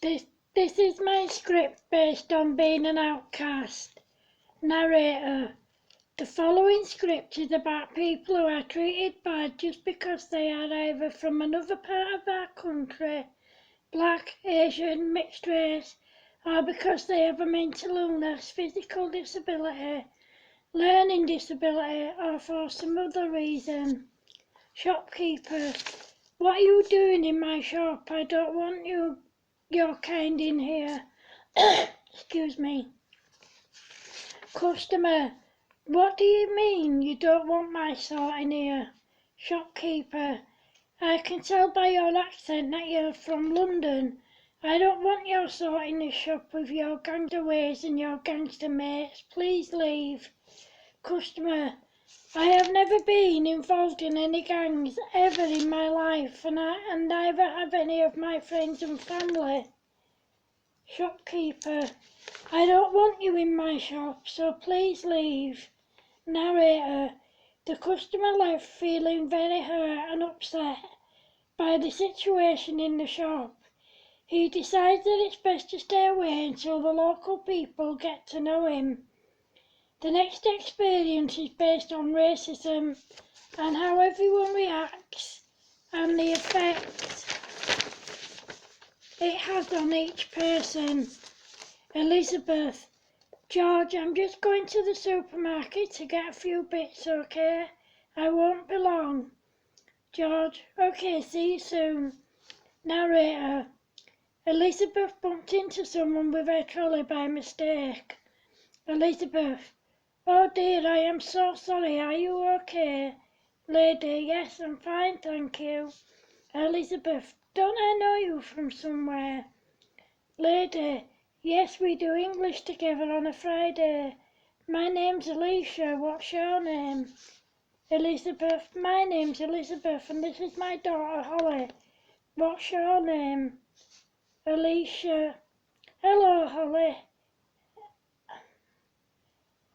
This is my script based on being an outcast. Narrator. The following script is about people who are treated bad just because they are either from another part of our country, black, Asian, mixed race, or because they have a mental illness, physical disability, learning disability, or for some other reason. Shopkeeper. What are you doing in my shop? I don't want your kind in here. Excuse me. Customer. What do you mean you don't want my sort in here? Shopkeeper. I can tell by your accent that you're from London. I don't want your sort in this shop with your gangster ways and your gangster mates. Please leave. Customer. I have never been involved in any gangs ever in my life, and neither have any of my friends and family. Shopkeeper. I don't want you in my shop, so please leave. Narrator. The customer left feeling very hurt and upset by the situation in the shop. He decides that it's best to stay away until the local people get to know him. The next experience is based on racism and how everyone reacts and the effect it has on each person. Elizabeth. George, I'm just going to the supermarket to get a few bits, okay? I won't be long. George. Okay, see you soon. Narrator. Elizabeth bumped into someone with her trolley by mistake. Elizabeth. Oh dear, I am so sorry. Are you okay? Lady. Yes, I'm fine, thank you. Elizabeth. Don't I know you from somewhere? Lady. Yes, we do English together on a Friday. My name's Alicia. What's your name? Elizabeth. My name's Elizabeth and this is my daughter Holly. What's your name? Alicia. Hello, Holly.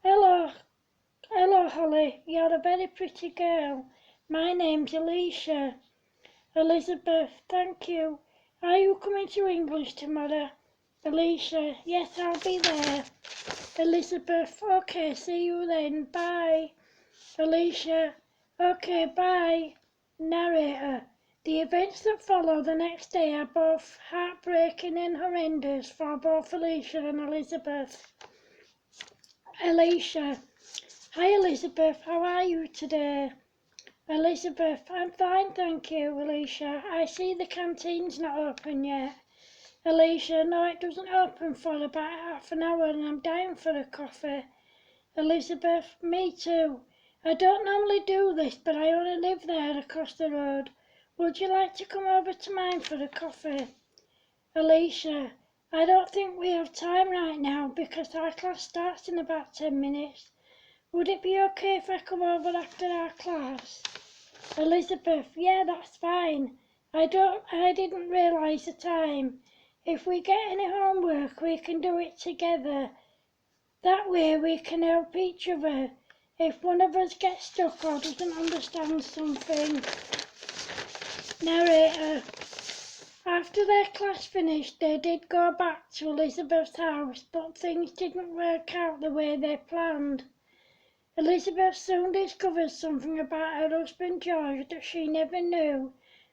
Hello, Holly. You're a very pretty girl. My name's Alicia. Elizabeth. Thank you. Are you coming to English tomorrow? Alicia. Yes, I'll be there. Elizabeth. Okay, see you then. Bye. Alicia. Okay, bye. Narrator. The events that follow the next day are both heartbreaking and horrendous for both Alicia and Elizabeth. Alicia. Hi Elizabeth, how are you today? Elizabeth. I'm fine, thank you, Alicia. I see the canteen's not open yet. Alicia. No, it doesn't open for about half an hour and I'm dying for a coffee. Elizabeth. Me too. I don't normally do this, but I only live there across the road. Would you like to come over to mine for a coffee? Alicia. I don't think we have time right now because our class starts in about 10 minutes. Would it be okay if I come over after our class? Elizabeth. Yeah, that's fine. I didn't realise the time. If we get any homework, we can do it together. That way we can help each other if one of us gets stuck or doesn't understand something. Narrator. After their class finished, they did go back to Elizabeth's house, but things didn't work out the way they planned. Elizabeth soon discovers something about her husband George that she never knew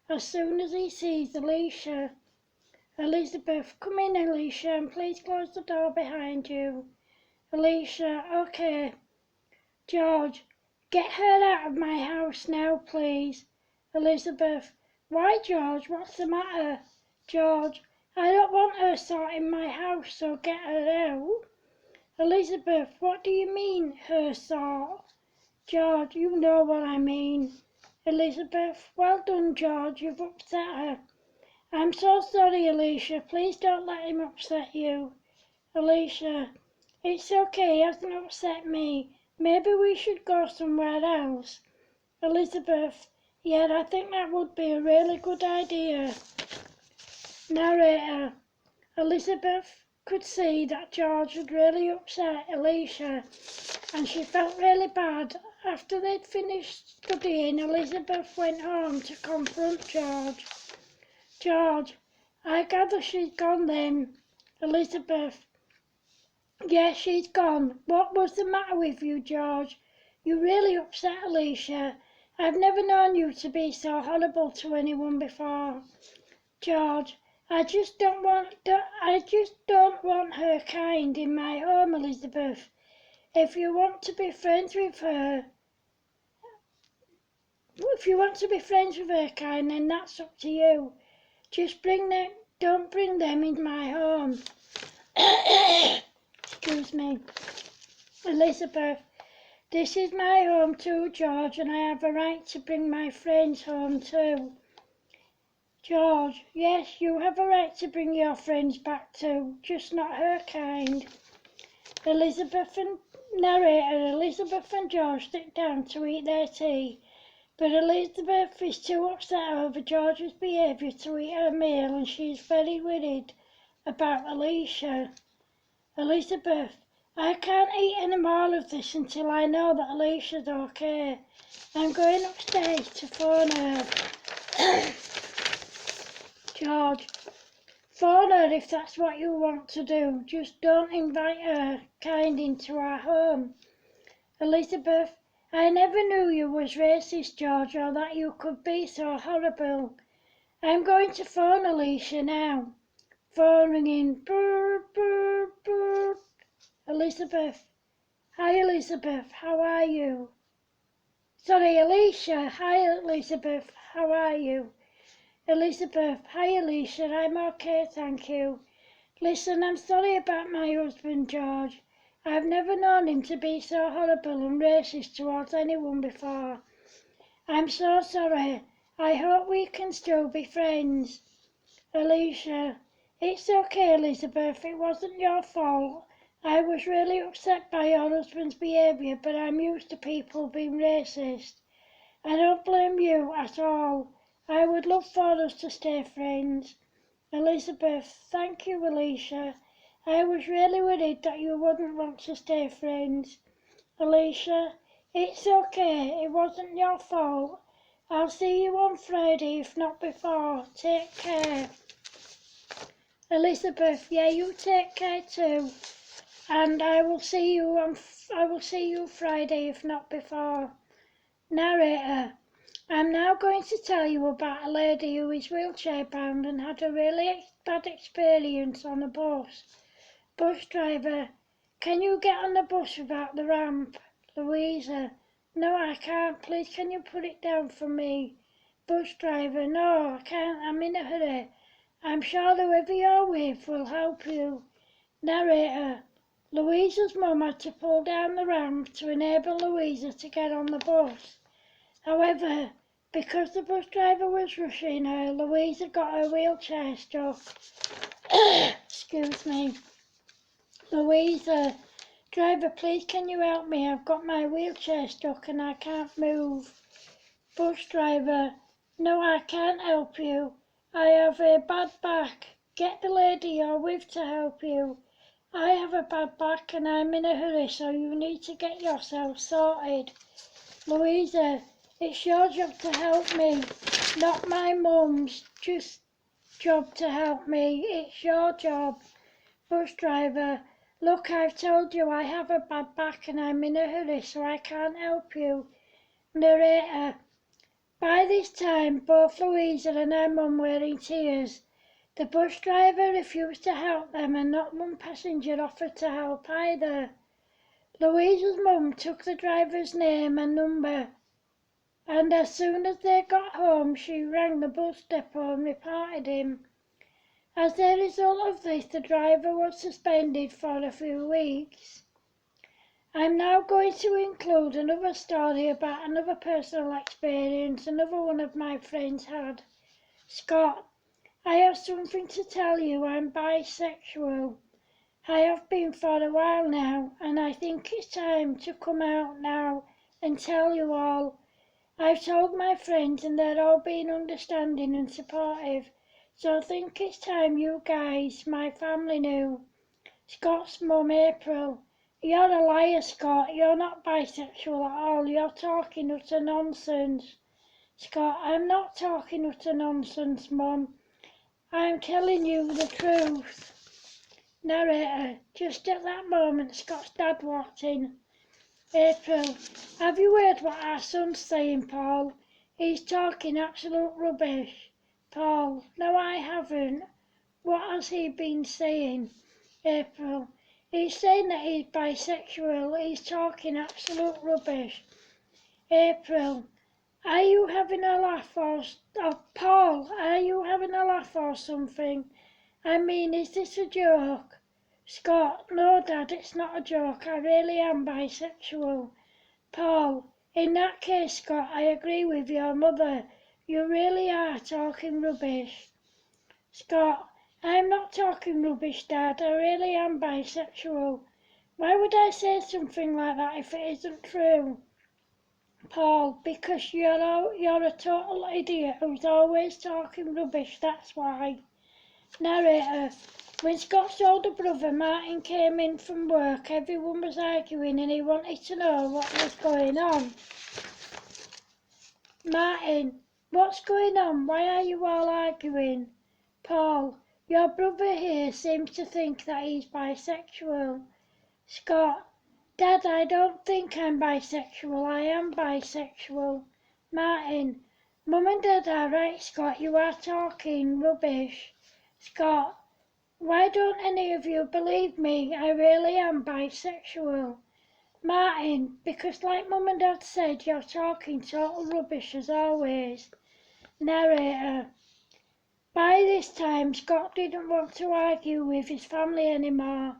as soon as he sees Alicia. Elizabeth. Come in, Alicia, and please close the door behind you. Alicia. Okay. George. Get her out of my house now, please. Elizabeth. Why, George? What's the matter? George. I don't want her sort in my house, so get her out. Elizabeth. What do you mean, her sort? George. You know what I mean. Elizabeth. Well done, George. You've upset her. I'm so sorry, Alicia. Please don't let him upset you. Alicia. It's okay. He hasn't upset me. Maybe we should go somewhere else. Elizabeth. Yeah, I think that would be a really good idea. Narrator. Elizabeth could see that George had really upset Alicia and she felt really bad. After they'd finished studying, Elizabeth went home to confront George. George. I gather she's gone then. Elizabeth. Yes, she's gone. What was the matter with you, George? You really upset Alicia. I've never known you to be so horrible to anyone before. George, I just don't want her kind in my home, Elizabeth. If you want to be friends with her, kind, then that's up to you. Just don't bring them into my home. Excuse me. Elizabeth, this is my home too, George, and I have a right to bring my friends home too. George, yes, you have a right to bring your friends back too, just not her kind. Elizabeth and George sit down to eat their tea, but Elizabeth is too upset over George's behaviour to eat her meal, and she is very worried about Alicia. Elizabeth, I can't eat any more of this until I know that Alicia's okay. I'm going upstairs to phone her. George, phone her if that's what you want to do. Just don't invite her kind into our home. Elizabeth, I never knew you was racist, George, or that you could be so horrible. I'm going to phone Alicia now. Phone ringing. Brr, brr, brr. Elizabeth. Hi, Elizabeth. How are you? Sorry, Alicia. Hi, Elizabeth. How are you? Elizabeth. Hi, Alicia. I'm okay, thank you. Listen, I'm sorry about my husband, George. I've never known him to be so horrible and racist towards anyone before. I'm so sorry. I hope we can still be friends. Alicia. It's okay, Elizabeth. It wasn't your fault. I was really upset by your husband's behaviour, but I'm used to people being racist. I don't blame you at all. I would love for us to stay friends. Elizabeth, thank you, Alicia. I was really worried that you wouldn't want to stay friends. Alicia, it's okay. It wasn't your fault. I'll see you on Friday, if not before. Take care. Elizabeth, yeah, you take care too. And I will see you Friday, if not before. Narrator. I'm now going to tell you about a lady who is wheelchair bound and had a really bad experience on a bus. Bus driver. Can you get on the bus without the ramp? Louisa. No, I can't. Please, can you put it down for me? Bus driver. No, I can't. I'm in a hurry. I'm sure whoever you're with will help you. Narrator. Louisa's mum had to pull down the ramp to enable Louisa to get on the bus. However, because the bus driver was rushing her, Louisa got her wheelchair stuck. Excuse me. Louisa, driver, please can you help me? I've got my wheelchair stuck and I can't move. Bus driver, no, I can't help you. I have a bad back. Get the lady you're with to help you. I have a bad back and I'm in a hurry, so you need to get yourself sorted. Louisa, it's your job to help me, not my mum's. Just job to help me. It's your job. Bus driver, look, I've told you I have a bad back and I'm in a hurry, so I can't help you. Narrator, by this time, both Louisa and her mum were in tears. The bus driver refused to help them and not one passenger offered to help either. Louisa's mum took the driver's name and number, and as soon as they got home, she rang the bus depot and reported him. As a result of this, the driver was suspended for a few weeks. I'm now going to include another story about another personal experience another one of my friends had. Scott, I have something to tell you. I'm bisexual. I have been for a while now, and I think it's time to come out now and tell you all. I've told my friends and they're all being understanding and supportive, so I think it's time you guys, my family, knew. Scott's mum, April. You're a liar, Scott. You're not bisexual at all. You're talking utter nonsense. Scott, I'm not talking utter nonsense, Mum. I'm telling you the truth. Narrator, just at that moment Scott's dad walked in. April, have you heard what our son's saying, Paul? He's talking absolute rubbish. Paul, no I haven't. What has he been saying? April, he's saying that he's bisexual. He's talking absolute rubbish. April, are you having a laugh Paul, are you having a laugh or something? I mean, is this a joke? Scott, no Dad, it's not a joke. I really am bisexual. Paul, in that case, Scott, I agree with your mother. You really are talking rubbish. Scott, I'm not talking rubbish, Dad. I really am bisexual. Why would I say something like that if it isn't true? Paul, because you're a total idiot who's always talking rubbish, that's why. Narrator, when Scott's older brother Martin came in from work, everyone was arguing and he wanted to know what was going on. Martin, what's going on? Why are you all arguing? Paul, your brother here seems to think that he's bisexual. Scott, Dad, I don't think I'm bisexual. I am bisexual. Martin, Mum and Dad are right, Scott. You are talking rubbish. Scott, why don't any of you believe me? I really am bisexual. Martin, because like Mum and Dad said, you're talking total rubbish as always. Narrator, by this time Scott didn't want to argue with his family anymore.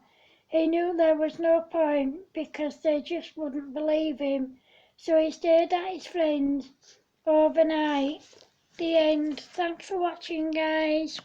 He knew there was no point because they just wouldn't believe him, so he stayed at his friend's overnight. The end. Thanks for watching, guys.